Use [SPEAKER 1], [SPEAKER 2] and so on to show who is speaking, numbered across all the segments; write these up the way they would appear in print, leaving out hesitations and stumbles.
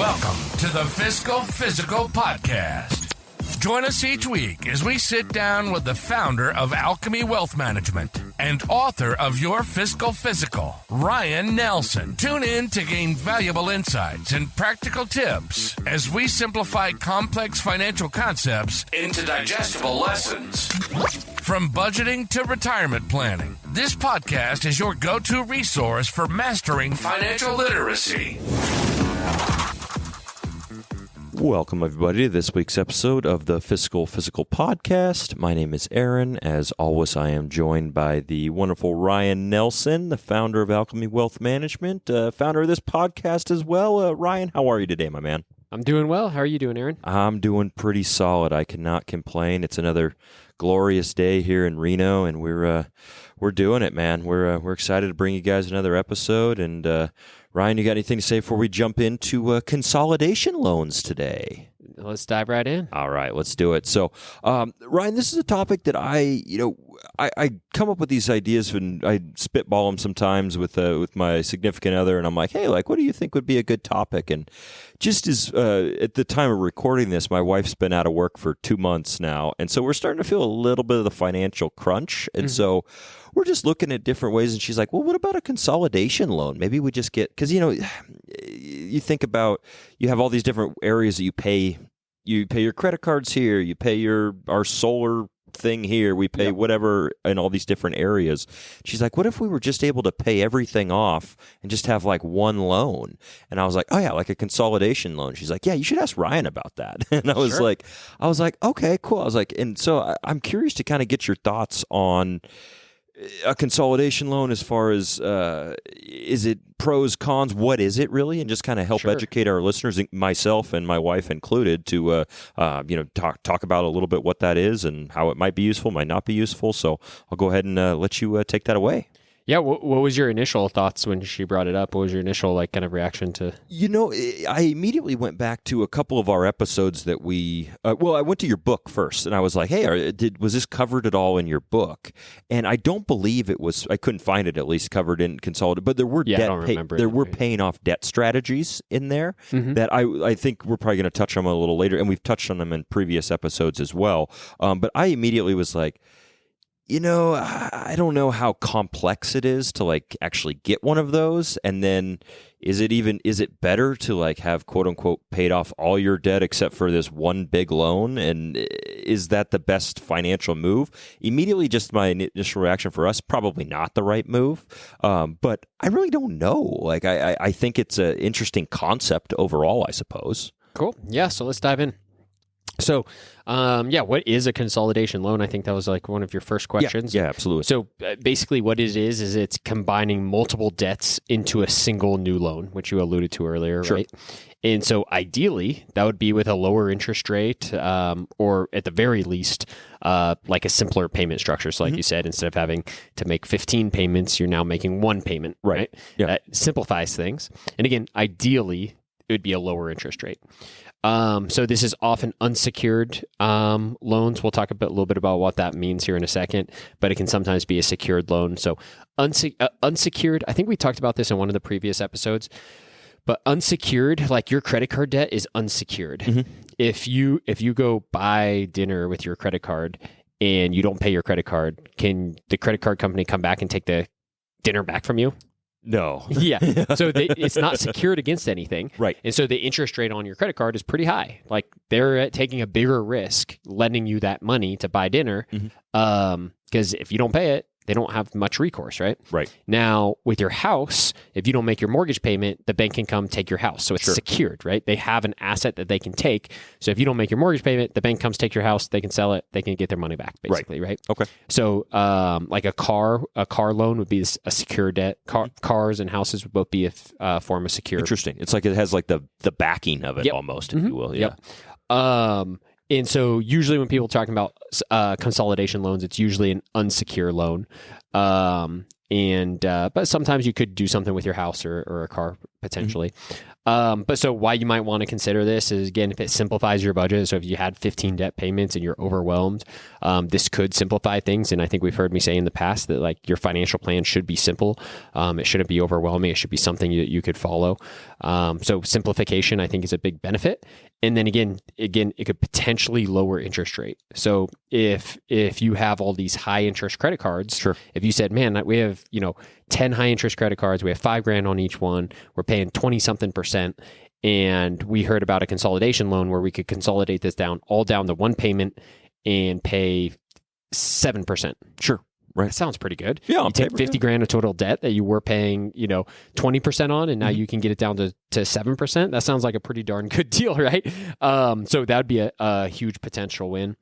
[SPEAKER 1] Welcome to the Fiscal Physical Podcast. Join us each week as we sit down with the founder of Alchemy Wealth Management and author of Your Fiscal Physical, Ryan Nelson. Tune in to gain valuable insights and practical tips as we simplify complex financial concepts into digestible lessons. From budgeting to retirement planning, this podcast is your go-to resource for mastering financial literacy.
[SPEAKER 2] Welcome, everybody, to this week's episode of the Fiscal Physical Podcast. My name is Aaron. As always, I am joined by the wonderful Ryan Nelson, the founder of Alchemy Wealth Management, founder of this podcast as well. Ryan, how are you today, my man?
[SPEAKER 3] I'm doing well. How are you doing, Aaron?
[SPEAKER 2] I'm doing pretty solid. I cannot complain. It's another glorious day here in Reno, and we're doing it, man. We're excited to bring you guys another episode. And Ryan, you got anything to say before we jump into consolidation loans today?
[SPEAKER 3] Let's dive right in.
[SPEAKER 2] All right, let's do it. So, Ryan, this is a topic that I come up with these ideas and I spitball them sometimes with my significant other, and I'm like, hey, what do you think would be a good topic? And just as at the time of recording this, my wife's been out of work for 2 months now, and so we're starting to feel a little bit of the financial crunch, and so we're just looking at different ways. And she's like, well, what about a consolidation loan? Maybe we just get, because you think about, you have all these different areas that you pay your credit cards here, you pay our solar thing here, we pay whatever in all these different areas. She's like, what if we were just able to pay everything off and just have one loan? And I was like, oh yeah, like a consolidation loan. She's like, yeah, you should ask Ryan about that. And I was like, okay, cool. I was like, and so I'm curious to kind of get your thoughts on a consolidation loan as far as is it pros, cons, what is it really, and just kind of help educate our listeners, myself and my wife included, to talk about a little bit what that is and how it might be useful, might not be useful. So I'll go ahead and let you take that away.
[SPEAKER 3] Yeah, what was your initial thoughts when she brought it up? What was your initial kind of reaction to?
[SPEAKER 2] I immediately went back to a couple of our episodes that we. I went to your book first, and I was like, "Hey, was this covered at all in your book?" And I don't believe it was. I couldn't find it at least covered in Consolidated, but there were paying off debt strategies in there that I think we're probably going to touch on a little later, and we've touched on them in previous episodes as well. But I immediately was like, I don't know how complex it is to actually get one of those. And then is it better to have quote unquote paid off all your debt except for this one big loan? And is that the best financial move? Immediately, just my initial reaction for us, probably not the right move. But I really don't know. I think it's an interesting concept overall, I suppose.
[SPEAKER 3] Cool. Yeah. So let's dive in. So, what is a consolidation loan? I think that was one of your first questions.
[SPEAKER 2] Yeah, absolutely.
[SPEAKER 3] So basically what it is it's combining multiple debts into a single new loan, which you alluded to earlier, right? And so ideally, that would be with a lower interest rate, or at the very least, a simpler payment structure. So like you said, instead of having to make 15 payments, you're now making one payment, right? Yeah. That simplifies things. And again, ideally, it would be a lower interest rate. So this is often unsecured loans. We'll talk a little bit about what that means here in a second, but it can sometimes be a secured loan. So unsecured, I think we talked about this in one of the previous episodes, but unsecured, like your credit card debt is unsecured. If you go buy dinner with your credit card and you don't pay your credit card, can the credit card company come back and take the dinner back from you?
[SPEAKER 2] No.
[SPEAKER 3] Yeah. So it's not secured against anything.
[SPEAKER 2] Right.
[SPEAKER 3] And so the interest rate on your credit card is pretty high. They're taking a bigger risk lending you that money to buy dinner. Because if you don't pay it, they don't have much recourse, right?
[SPEAKER 2] Right.
[SPEAKER 3] Now, with your house, if you don't make your mortgage payment, the bank can come take your house. So it's secured, right? They have an asset that they can take. So if you don't make your mortgage payment, the bank comes take your house, they can sell it, they can get their money back, basically, right?
[SPEAKER 2] Okay.
[SPEAKER 3] So like a car loan would be a secure debt. Cars and houses would both be a form of secure.
[SPEAKER 2] Interesting. It's it has the backing of it almost, if you will. Yeah.
[SPEAKER 3] Yep. And so usually when people are talking about consolidation loans, it's usually an unsecured loan. And but sometimes you could do something with your house or a car potentially. But so why you might want to consider this is, again, if it simplifies your budget. So if you had 15 debt payments and you're overwhelmed, this could simplify things. And I think we've heard me say in the past that like your financial plan should be simple. It shouldn't be overwhelming. It should be something that you could follow. So simplification, I think, is a big benefit. And then again, it could potentially lower interest rate. So if you have all these high interest credit cards,
[SPEAKER 2] Sure.
[SPEAKER 3] If you said, man, we have 10 high interest credit cards, we have $5,000 on each one, we're paying 20-something%, and we heard about a consolidation loan where we could consolidate this down to one payment and pay 7%.
[SPEAKER 2] Sure. Right.
[SPEAKER 3] That sounds pretty good.
[SPEAKER 2] Yeah,
[SPEAKER 3] you take $50,000 of total debt that you were paying, 20% on, and now you can get it down to 7%. That sounds like a pretty darn good deal, right? So that would be a huge potential win.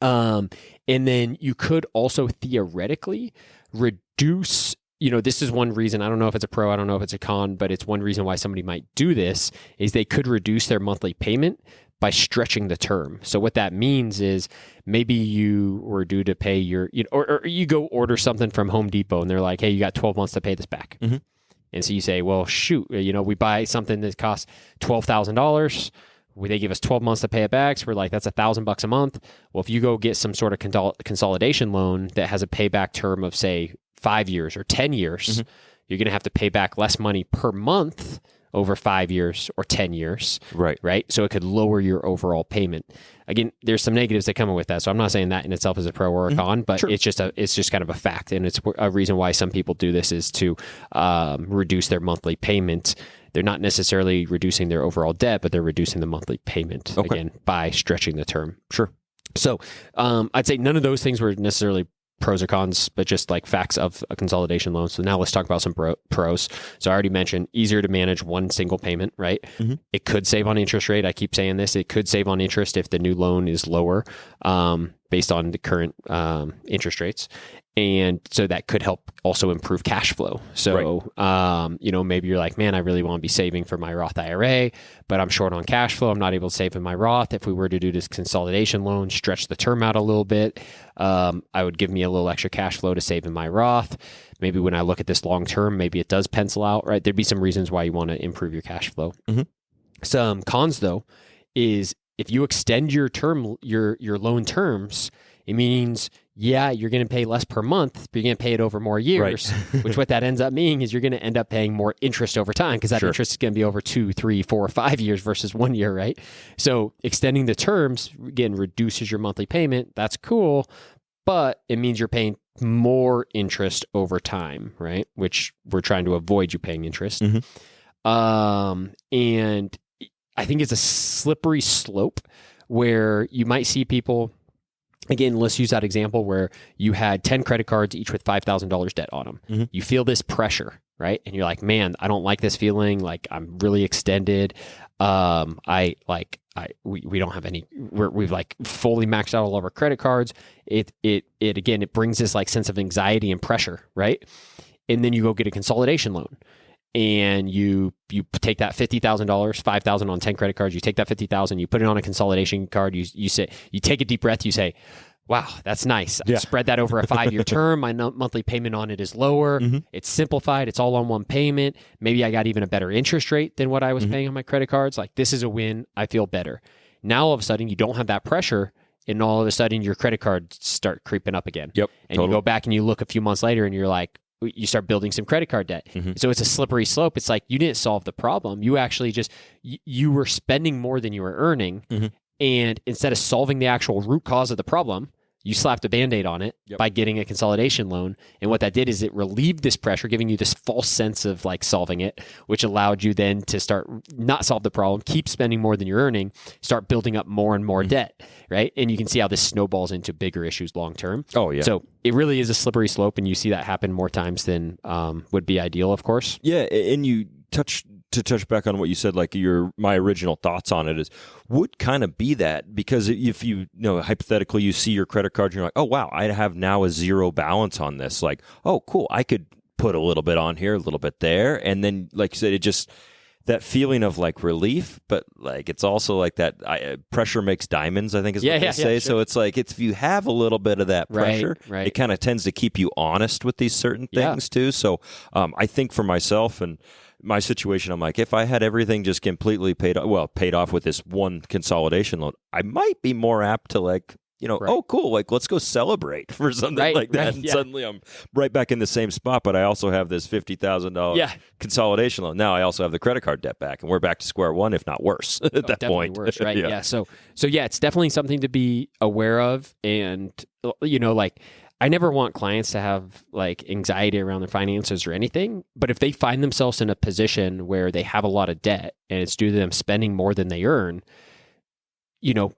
[SPEAKER 3] And then you could also theoretically reduce, this is one reason, I don't know if it's a pro, I don't know if it's a con, but it's one reason why somebody might do this, is they could reduce their monthly payment by stretching the term. So what that means is maybe you were due to pay your, or you go order something from Home Depot and they're like, hey, you got 12 months to pay this back.
[SPEAKER 2] Mm-hmm.
[SPEAKER 3] And so you say, well, shoot, we buy something that costs $12,000. They give us 12 months to pay it back. So we're like, that's $1,000 a month. Well, if you go get some sort of consolidation loan that has a payback term of, say, 5 years or 10 years, you're going to have to pay back less money per month over 5 years or 10 years. Right. So it could lower your overall payment. Again, there's some negatives that come with that. So I'm not saying that in itself is a pro or a con, but it's just kind of a fact. And it's a reason why some people do this is to reduce their monthly payment. They're not necessarily reducing their overall debt, but they're reducing the monthly payment, again, by stretching the term.
[SPEAKER 2] Sure.
[SPEAKER 3] So I'd say none of those things were necessarily pros or cons, but just like facts of a consolidation loan. So now let's talk about some pros. So I already mentioned easier to manage one single payment, right? Mm-hmm. It could save on interest rate. I keep saying this. It could save on interest if the new loan is lower based on the current interest rates. And so that could help also improve cash flow. So, maybe you're like, man, I really want to be saving for my Roth IRA, but I'm short on cash flow. I'm not able to save in my Roth. If we were to do this consolidation loan, stretch the term out a little bit, I would give me a little extra cash flow to save in my Roth. Maybe when I look at this long term, maybe it does pencil out, right? There'd be some reasons why you want to improve your cash flow. Mm-hmm. Some cons, though, is if you extend your loan terms, it means, you're going to pay less per month, but you're going to pay it over more years, which what that ends up meaning is you're going to end up paying more interest over time because that interest is going to be over 2, 3, 4, 5 years versus 1 year, right? So extending the terms, again, reduces your monthly payment. That's cool, but it means you're paying more interest over time, right? Which we're trying to avoid you paying interest. Mm-hmm. And I think it's a slippery slope where you might see people. Again, let's use that example where you had 10 credit cards, each with $5,000 debt on them. Mm-hmm. You feel this pressure, right? And you're like, man, I don't like this feeling. Like I'm really extended. We don't have any, we've like fully maxed out all of our credit cards. It brings this like sense of anxiety and pressure, right? And then you go get a consolidation loan. And you take that $50,000, $5,000 on 10 credit cards. You take that $50,000, you put it on a consolidation card. You take a deep breath. You say, "Wow, that's nice. Yeah. I spread that over a 5-year term. My monthly payment on it is lower. Mm-hmm. It's simplified. It's all on one payment. Maybe I got even a better interest rate than what I was paying on my credit cards. Like this is a win. I feel better." Now all of a sudden you don't have that pressure, and all of a sudden your credit cards start creeping up again. Yep. And you go back and you look a few months later, and you're like, you start building some credit card debt. Mm-hmm. So it's a slippery slope. It's like you didn't solve the problem. You actually you were spending more than you were earning. Mm-hmm. And instead of solving the actual root cause of the problem, you slapped a Band-Aid on it by getting a consolidation loan. And what that did is it relieved this pressure, giving you this false sense of like solving it, which allowed you then to start not solve the problem, keep spending more than you're earning, start building up more and more debt, right? And you can see how this snowballs into bigger issues long term. Oh, yeah. So it really is a slippery slope, and you see that happen more times than would be ideal, of course.
[SPEAKER 2] Yeah, and you touch back on what you said, like my original thoughts on it would kind of be that, because if you know, hypothetically you see your credit card and you're like, oh wow, I have now a zero balance on this. Like, oh cool, I could put a little bit on here, a little bit there. And then like you said, that feeling of like relief, but like it's also like that pressure makes diamonds, I think is what they say. Sure. So it's like if you have a little bit of that pressure, it kind of tends to keep you honest with these certain things too. So I think for myself and my situation, I'm like, if I had everything just completely paid off with this one consolidation loan, I might be more apt to like, oh, cool, like let's go celebrate for something like that. And suddenly I'm right back in the same spot, but I also have this $50,000 consolidation loan. Now I also have the credit card debt back, and we're back to square one, if not worse at that point.
[SPEAKER 3] Worse, right? Yeah. So it's definitely something to be aware of. And, like I never want clients to have like anxiety around their finances or anything, but if they find themselves in a position where they have a lot of debt and it's due to them spending more than they earn,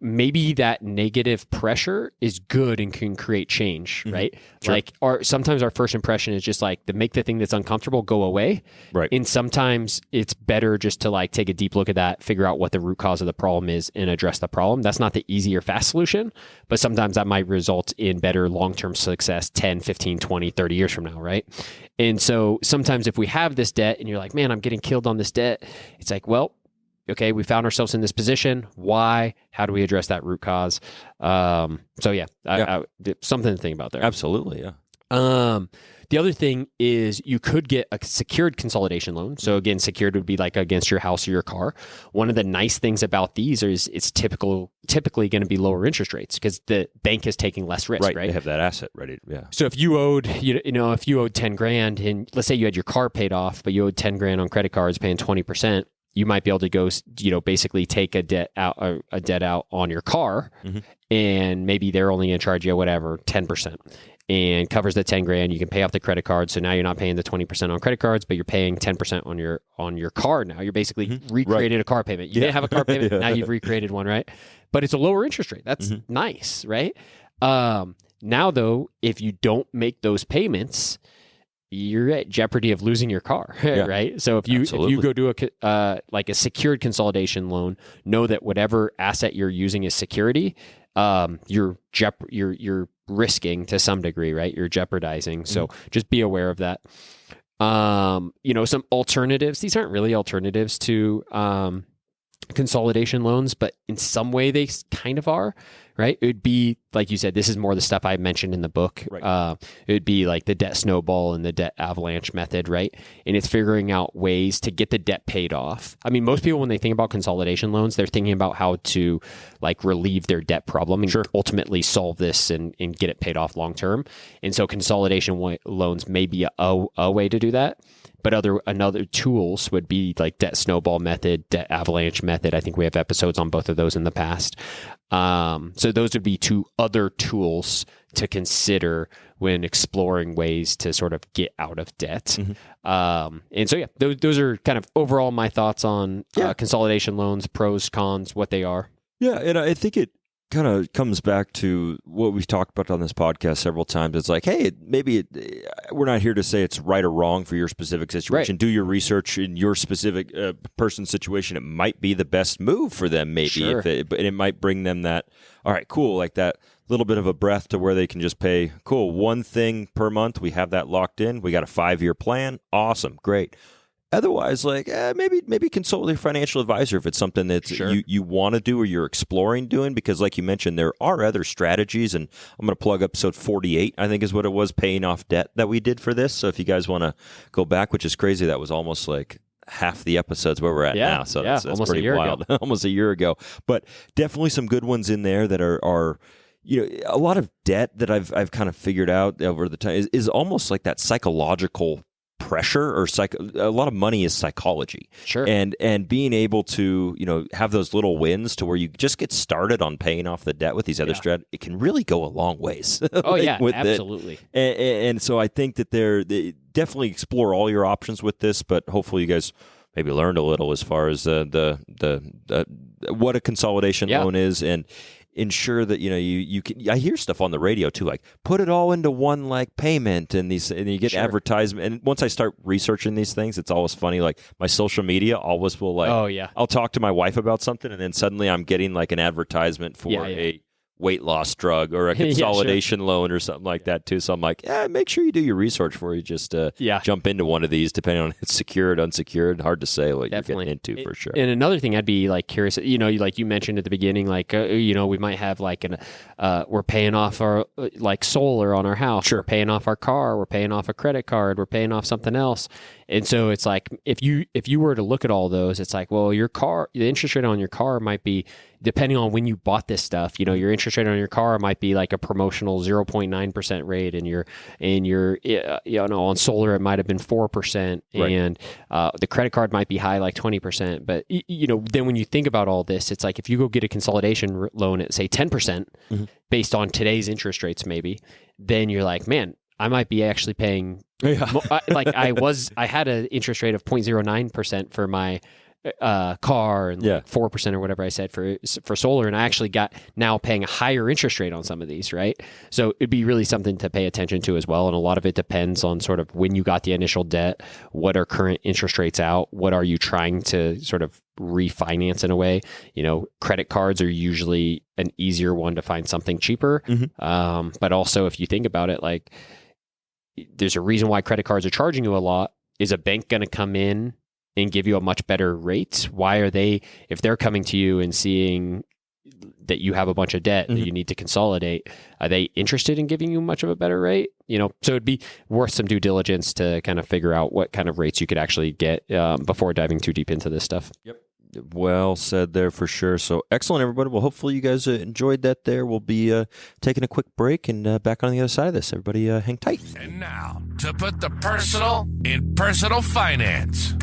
[SPEAKER 3] maybe that negative pressure is good and can create change, right? Sure. Like, sometimes our first impression is just like to make the thing that's uncomfortable go away. Right. And sometimes it's better just to like take a deep look at that, figure out what the root cause of the problem is and address the problem. That's not the easy or fast solution, but sometimes that might result in better long-term success 10, 15, 20, 30 years from now, right? And so sometimes if we have this debt and you're like, man, I'm getting killed on this debt, it's like, well, okay, we found ourselves in this position. Why? How do we address that root cause? Something to think about there.
[SPEAKER 2] Absolutely, yeah.
[SPEAKER 3] The other thing is you could get a secured consolidation loan. So again, secured would be like against your house or your car. One of the nice things about these is it's typically going to be lower interest rates because the bank is taking less risk, right?
[SPEAKER 2] They have that asset ready. Yeah.
[SPEAKER 3] So if you owed, if you owed 10 grand and let's say you had your car paid off, but you owed 10 grand on credit cards paying 20%, you might be able to go, basically take a debt out on your car, and maybe they're only going to charge you 10% and covers the 10 grand. You can pay off the credit card, so now you're not paying the 20% on credit cards, but you're paying 10% on your car. Now you're basically recreated a car payment. You didn't have a car payment, now you've recreated one, right? But it's a lower interest rate. That's nice, right? Now though, if you don't make those payments, you're at jeopardy of losing your car, right? So if you go do a secured consolidation loan, know that whatever asset you're using as security, you're risking to some degree, right? You're jeopardizing. So just be aware of that. Some alternatives. These aren't really alternatives to consolidation loans, but in some way they kind of are, right? It would be, like you said, this is more the stuff I mentioned in the book. Right. It would be like the debt snowball and the debt avalanche method, right? And it's figuring out ways to get the debt paid off. I mean, most people, when they think about consolidation loans, they're thinking about how to like relieve their debt problem and ultimately solve this and get it paid off long term. And so consolidation loans may be a way to do that. But another tools would be like debt snowball method, debt avalanche method. I think we have episodes on both of those in the past. So those would be two other tools to consider when exploring ways to sort of get out of debt. And so, those are kind of overall my thoughts on consolidation loans, pros, cons, what they are. Yeah,
[SPEAKER 2] and I think it kind of comes back to what we've talked about on this podcast several times. It's like, hey, we're not here to say it's right or wrong for your specific situation. Right. Do your research in your specific person's situation. It might be the best move for them, maybe, and it might bring them that, all right, cool, like that little bit of a breath to where they can just pay, cool, one thing per month. We have that locked in. We got a 5-year plan. Awesome. Great. Otherwise, like maybe consult with your financial advisor if it's something that you want to do or you're exploring doing, because like you mentioned, there are other strategies, and I'm going to plug episode 48, I think is what it was, paying off debt, that we did for this. So if you guys want to go back, which is crazy, that was almost like half the episodes where we're at now. So that's pretty wild. Almost a year ago. But definitely some good ones in there that are a lot of debt that I've kind of figured out over the time is almost like that psychological pressure, or a lot of money is psychology. And being able to have those little wins to where you just get started on paying off the debt with these other strategies, it can really go a long ways.
[SPEAKER 3] Absolutely.
[SPEAKER 2] And so I think that they definitely explore all your options with this, but hopefully you guys maybe learned a little as far as the what a consolidation loan is, and ensure that you can. I hear stuff on the radio too, like put it all into one like payment, and you get advertisement. And once I start researching these things, it's always funny. Like my social media always will I'll talk to my wife about something, and then suddenly I'm getting like an advertisement for a weight loss drug or a consolidation loan or something like that too. So I'm like, make sure you do your research before you just jump into one of these, depending on if it's secured, unsecured. Hard to say what
[SPEAKER 3] Definitely.
[SPEAKER 2] You're getting into for sure.
[SPEAKER 3] And another thing I'd be like curious, like you mentioned at the beginning, like, we might have like we're paying off our like solar on our house.
[SPEAKER 2] Sure.
[SPEAKER 3] We're paying off our car. We're paying off a credit card. We're paying off something else. And so it's like, if you were to look at all those, it's like, well, the interest rate on your car might be, depending on when you bought this stuff, your interest rate on your car might be like a promotional 0.9% rate, and your on solar it might have been 4%,
[SPEAKER 2] right.
[SPEAKER 3] And the credit card might be high, like 20%. But then when you think about all this, it's like if you go get a consolidation loan at say 10%, based on today's interest rates, maybe, then you're like, man, I might be actually paying.
[SPEAKER 2] Yeah.
[SPEAKER 3] I had an interest rate of 0.09% for my car, and like 4% or whatever I said for solar, and I actually got now paying a higher interest rate on some of these, right? So it'd be really something to pay attention to as well, and a lot of it depends on sort of when you got the initial debt, what are current interest rates out, what are you trying to sort of refinance in a way. Credit cards are usually an easier one to find something cheaper, but also if you think about it, like there's a reason why credit cards are charging you a lot. Is a bank going to come in and give you a much better rate? Why are they, if they're coming to you and seeing that you have a bunch of debt that you need to consolidate, are they interested in giving you much of a better rate? So it'd be worth some due diligence to kind of figure out what kind of rates you could actually get before diving too deep into this stuff.
[SPEAKER 2] Yep. Well said there for sure. So excellent, everybody. Well, hopefully you guys enjoyed that there. We'll be taking a quick break and back on the other side of this. Everybody hang tight.
[SPEAKER 1] And now, to put the personal in personal finance.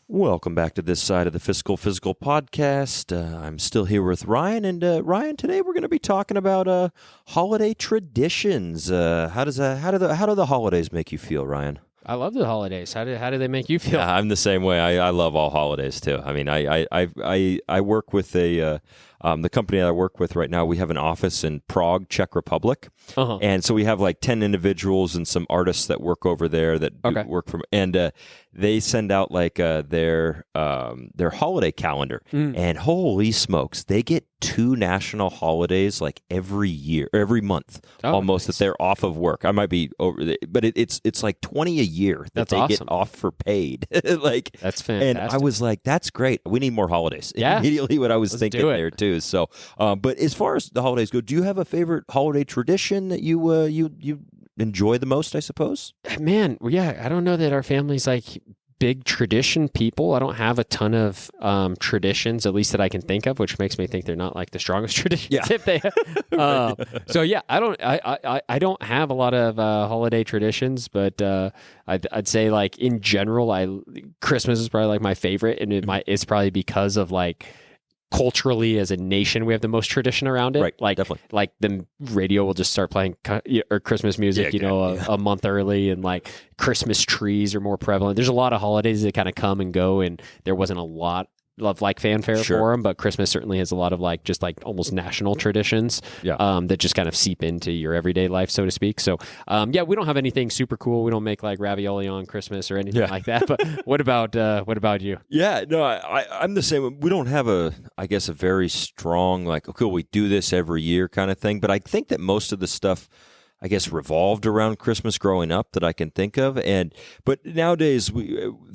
[SPEAKER 2] Welcome back to this side of the Fiscal Physical podcast. I'm still here with Ryan. And Ryan, today we're going to be talking about holiday traditions. How do the holidays make you feel, Ryan?
[SPEAKER 3] I love the holidays. How do they make you feel?
[SPEAKER 2] I'm the same way. I love all holidays too. I mean, I work with the company that I work with right now. We have an office in Prague, Czech Republic, and so we have like 10 individuals and some artists that work over there that work from, and they send out like their holiday calendar, and holy smokes, they get 2 national holidays like every month, almost, that they're off of work. I might be over, but it's like 20 a year that they get off for paid. Like,
[SPEAKER 3] that's fantastic.
[SPEAKER 2] And I was like, that's great. We need more holidays.
[SPEAKER 3] Yeah,
[SPEAKER 2] immediately what I was thinking there too. So, but as far as the holidays go, do you have a favorite holiday tradition that you enjoy the most, I suppose?
[SPEAKER 3] Man, yeah, I don't know that our family's like big tradition people. I don't have a ton of traditions, at least that I can think of, which makes me think they're not like the strongest traditions.
[SPEAKER 2] Yeah.
[SPEAKER 3] If they, so yeah, I don't have a lot of holiday traditions, but I'd say like in general, Christmas is probably like my favorite, and it's probably because of like, culturally as a nation, we have the most tradition around it.
[SPEAKER 2] Right, definitely.
[SPEAKER 3] Like the radio will just start playing or Christmas music, a month early, and like Christmas trees are more prevalent. There's a lot of holidays that kind of come and go, and there wasn't a lot of like fanfare for them, but Christmas certainly has a lot of like just like almost national traditions that just kind of seep into your everyday life, so to speak. So we don't have anything super cool. We don't make like ravioli on Christmas or anything like that. But what about you?
[SPEAKER 2] Yeah, no, I'm the same. We don't have a very strong like, okay, we do this every year kind of thing. But I think that most of the stuff, I guess, revolved around Christmas growing up that I can think of. But nowadays,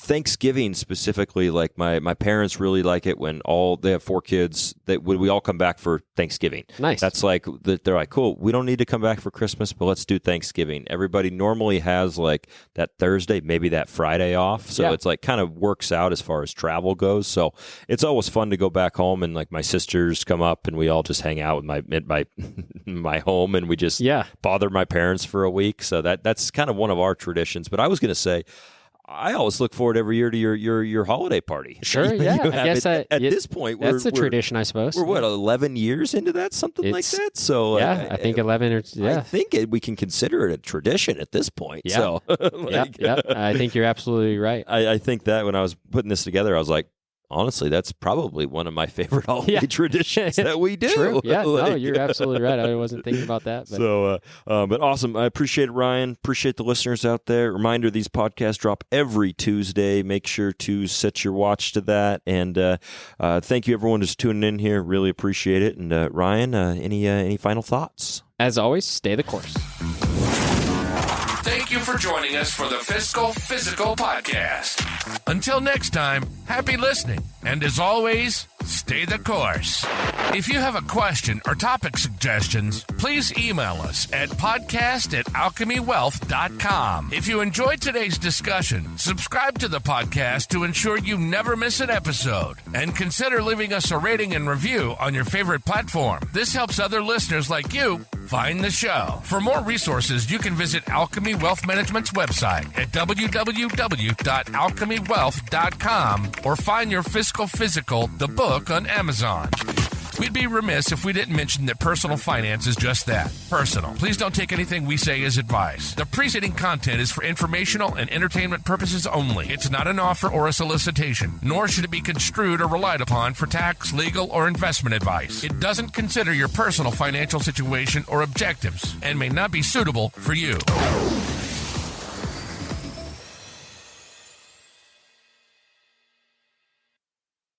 [SPEAKER 2] Thanksgiving specifically, like my parents really like it when they have 4 kids, that when we all come back for Thanksgiving.
[SPEAKER 3] Nice.
[SPEAKER 2] That's like, they're like, cool, we don't need to come back for Christmas, but let's do Thanksgiving. Everybody normally has like that Thursday, maybe that Friday off. So it's like kind of works out as far as travel goes. So it's always fun to go back home, and like my sisters come up and we all just hang out with my home, and we just bother my parents for a week. So that's kind of one of our traditions. But I was going to say, I always look forward every year to your holiday party.
[SPEAKER 3] Sure, yeah. I guess
[SPEAKER 2] at this point,
[SPEAKER 3] that's a tradition, I suppose.
[SPEAKER 2] We're 11 years into that, something like that. So
[SPEAKER 3] I think 11 or
[SPEAKER 2] I think we can consider it a tradition at this point.
[SPEAKER 3] Yeah.
[SPEAKER 2] So
[SPEAKER 3] I think you're absolutely right.
[SPEAKER 2] I think that when I was putting this together, I was like, honestly, that's probably one of my favorite holiday traditions that we do.
[SPEAKER 3] True. Yeah, no, you're absolutely right. I wasn't thinking about that. But.
[SPEAKER 2] So, but awesome. I appreciate it, Ryan. Appreciate the listeners out there. Reminder, these podcasts drop every Tuesday. Make sure to set your watch to that. And thank you, everyone, who's tuning in here. Really appreciate it. And Ryan, any final thoughts?
[SPEAKER 3] As always, stay the course.
[SPEAKER 1] Thank you for joining us for the Fiscal Physical Podcast. Until next time, happy listening. And as always, stay the course. If you have a question or topic suggestions, please email us at podcast@alchemywealth.com. If you enjoyed today's discussion, subscribe to the podcast to ensure you never miss an episode. And consider leaving us a rating and review on your favorite platform. This helps other listeners like you find the show. For more resources, you can visit Alchemy Wealth Management's website at www.alchemywealth.com or find your Fiscal Physical, the book, on Amazon. We'd be remiss if we didn't mention that personal finance is just that, personal. Please don't take anything we say as advice. The preceding content is for informational and entertainment purposes only. It's not an offer or a solicitation, nor should it be construed or relied upon for tax, legal, or investment advice. It doesn't consider your personal financial situation or objectives and may not be suitable for you.